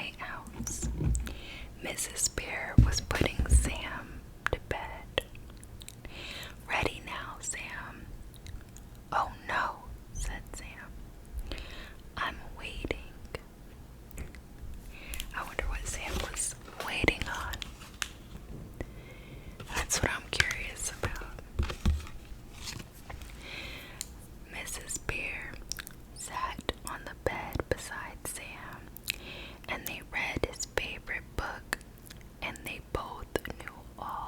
White House. Mrs. Bear was putting Sam to bed. Ready now, Sam. Oh no, said Sam. I'm waiting. I wonder what Sam was waiting on. That's what I'm curious about. Mrs. Bear sat on the bed beside Sam, and they read his favorite book, and they both knew all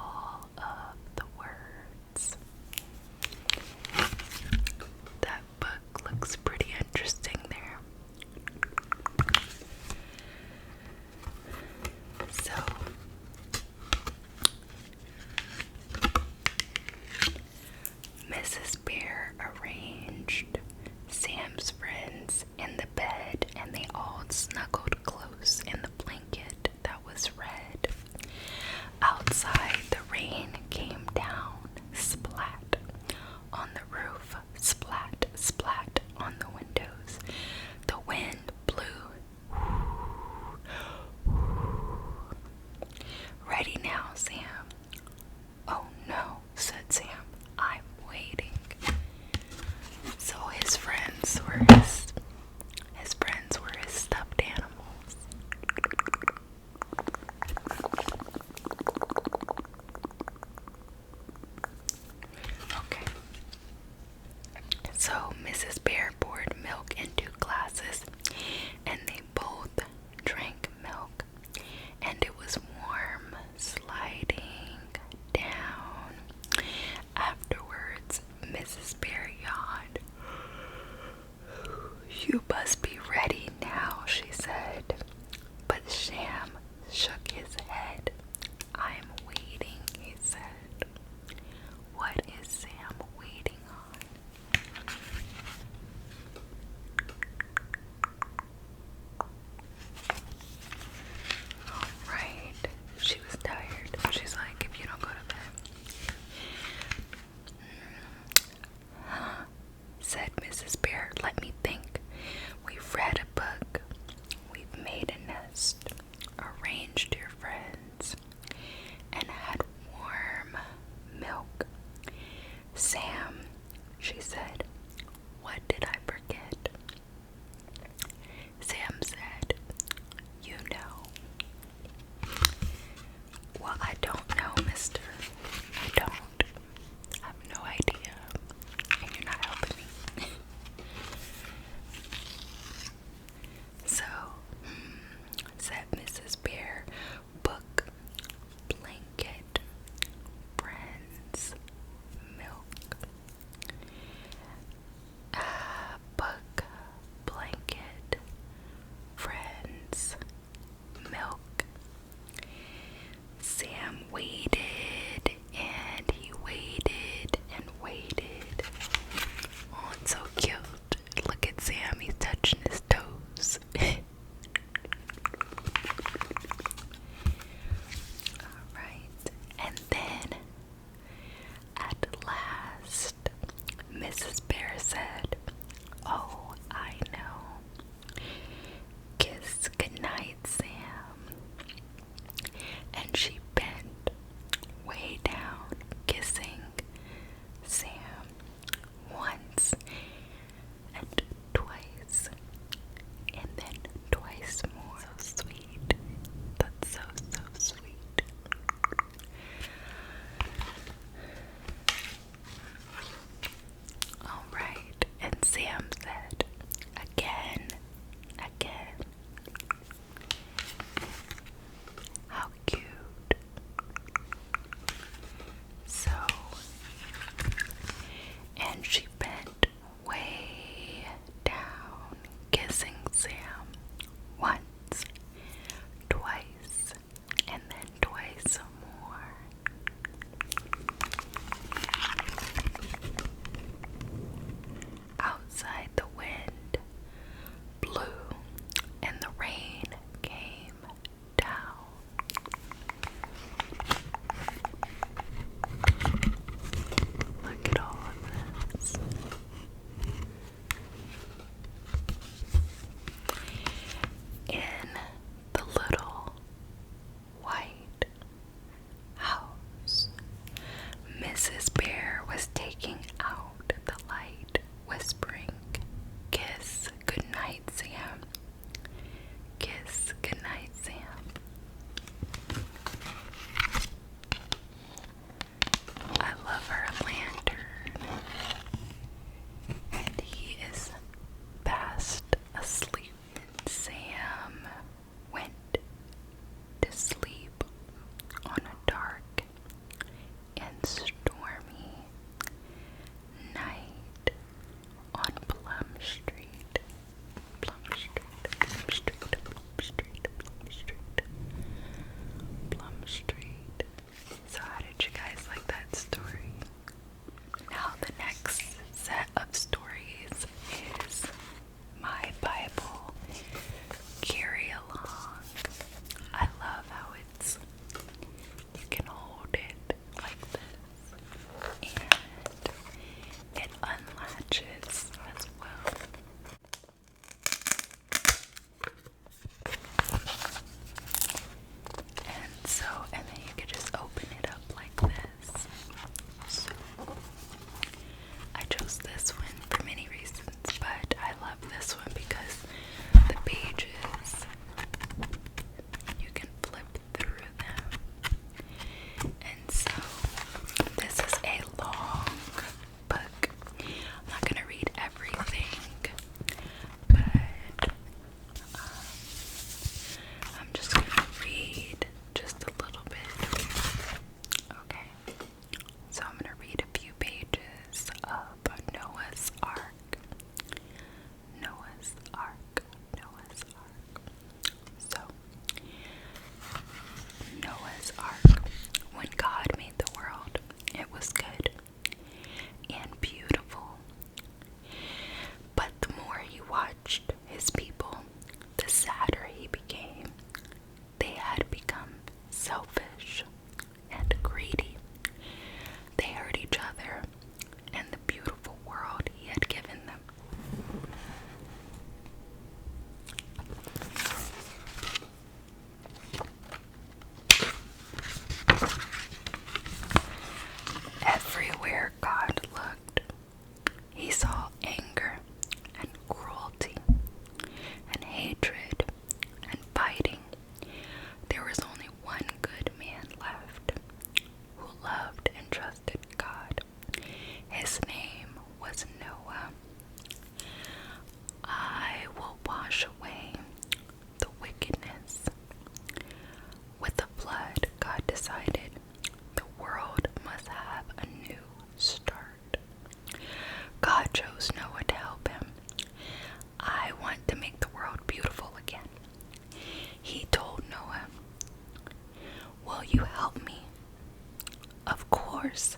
course,"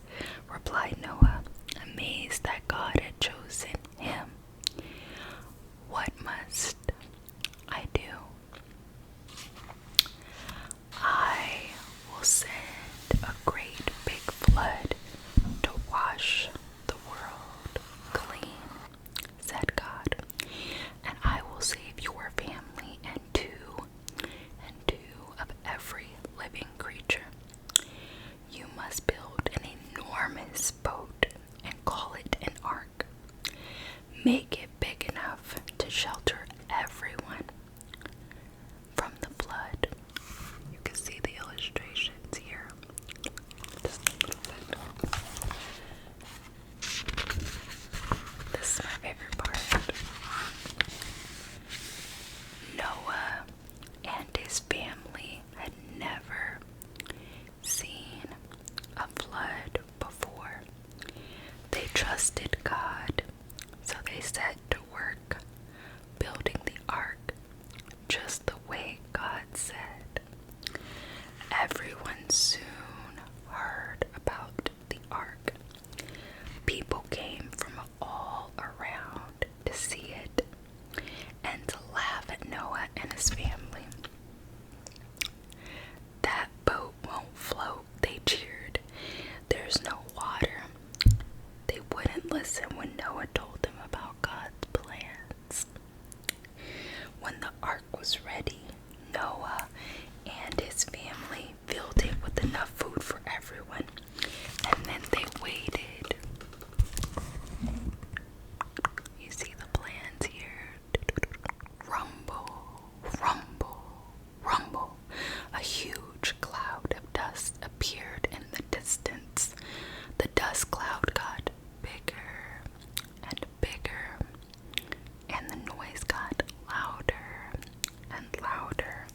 replied Noah, amazed that God had chosen him. "What must I do?" "I will send a great big flood to wash the world clean," said God, "and I will save your family and two of every living creature. You must build an enormous boat and call it an ark. Make it big enough to shelter everyone from the flood." You can see the illustrations here. Just a little bit. This is my favorite part. Noah and his family had never seen a flood before. They trusted God, so they set to work building the ark just the way God said. Everyone soon heard about the ark. People came from all around to see it and to laugh at Noah and his family. "That boat won't float," they cheered. "There's no water." They wouldn't listen when Noah told them about God's plans. When the ark was ready, Noah and his family filled it with enough food for everyone, and then they waited. You see the plans here. Rumble, rumble, rumble. A huge cloud of dust appeared in the distance. The dust cloud got bigger and bigger, and the noise got louder and louder.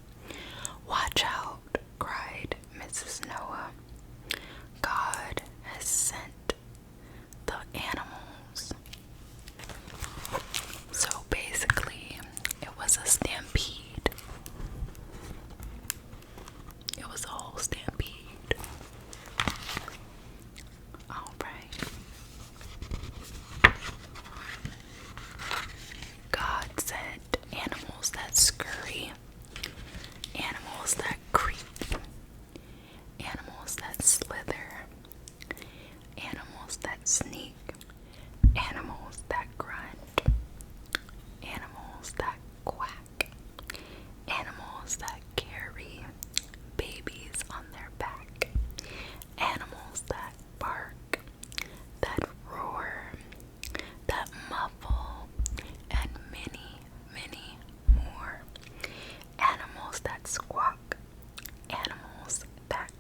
"Watch out," cried Mrs. Noah. "God has sent the animals." So basically, it was a stampede. It was a whole stampede. Alright. God sent animals that scurry, animals that creep, animals that slither, animals that sneak, animals that grunt, animals that quack, animals that carry babies on their back, animals that bark, that roar, that muffle, and many, many more. Animals that squawk, animals that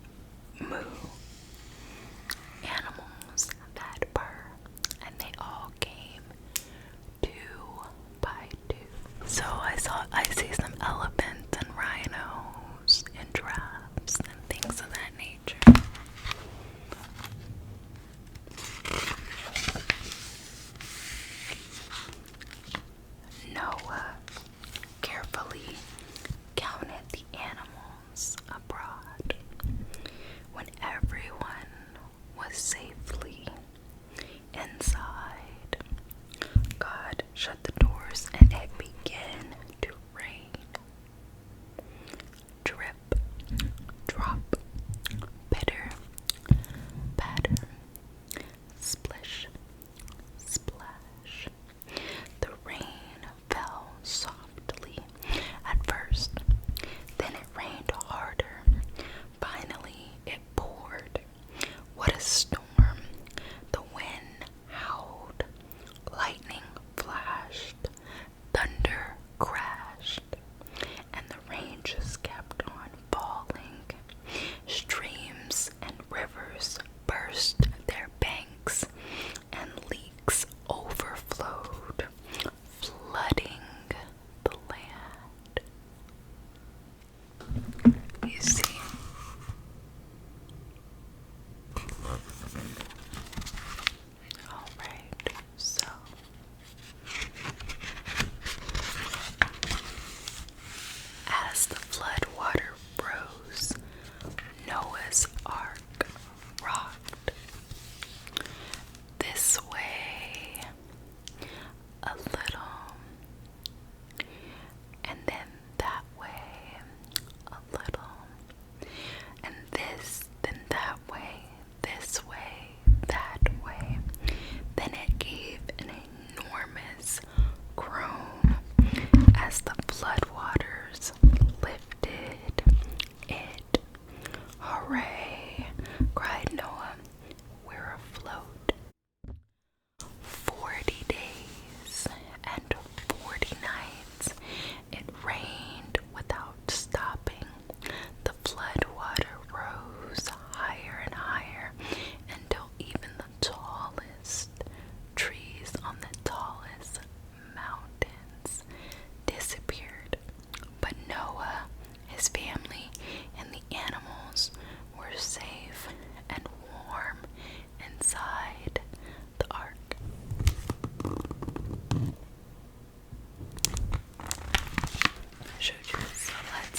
moo, animals that purr, and they all came two by two. So I see some elephants and rhinos and giraffes and things of that nature. Noah carefully counted the animals abroad. When everyone was safely inside, God shut the doors and it began to rain. Drip, drop, pitter, patter, splish, splash. The rain fell softly at first, then it rained harder. Finally, it poured. What a storm!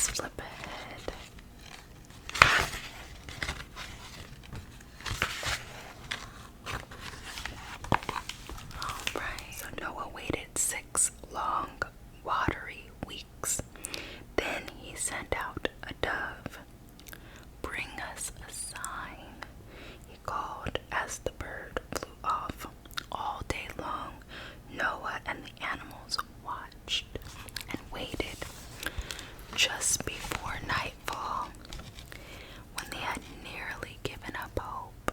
Let's flip ahead. Alright, so Noah waited 6 long, watery weeks. Then he sent out a dove. Bring us a sign, he called as the bird flew off. All day long, Noah and the animals watched and waited. Just before nightfall, when they had nearly given up hope,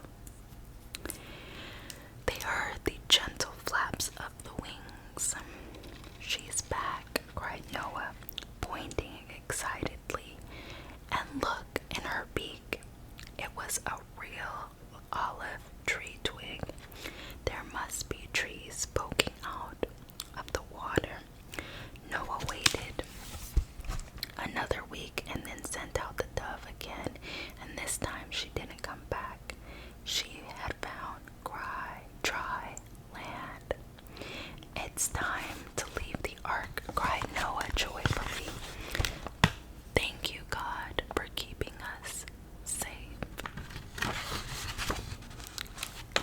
they heard the gentle flaps of the wings. She's back, cried Noah, pointing excitedly. And look in her beak. It was a real olive tree twig. There must be trees poking out of the water. Noah waited another week and then sent out the dove again, and this time she didn't come back. She had found dry land. It's time to leave the ark, cried Noah joyfully. Thank you, God, for keeping us safe.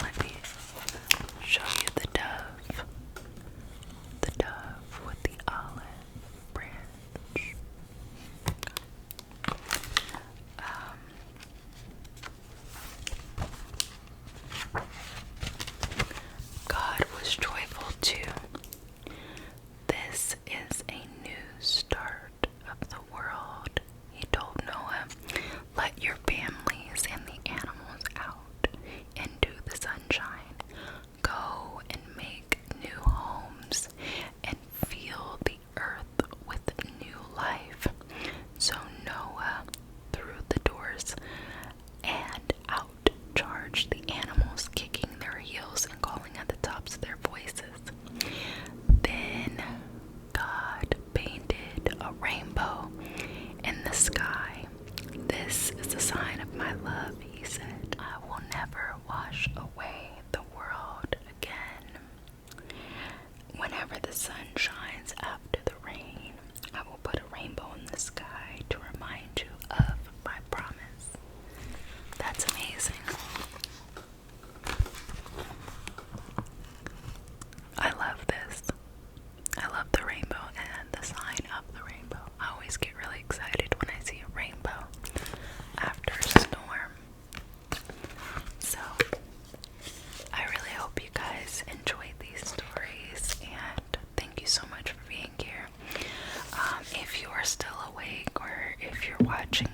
Let me show you the dove. The dove with the olive branch. God was joyful too. This is a new start of the world, he told Noah. Let your families and the animals out into the sunshine. Go and make new homes and fill the earth with new life. So Noah threw the doors and out charged the animals, kicking their heels and calling at the tops of their voices. Then God painted a rainbow in the sky. This is a sign of my love, he said. I will never wash away the world again. Whenever the sun shines after the rain, I will put a rainbow in the sky to remind you of my promise. That's amazing. I love this. I love the rainbow and the sign of the rainbow. I always get really excited when I see a rainbow after a storm. So, I really hope you guys enjoyed these stories, and thank you so much for being here. If you are still awake or if you're watching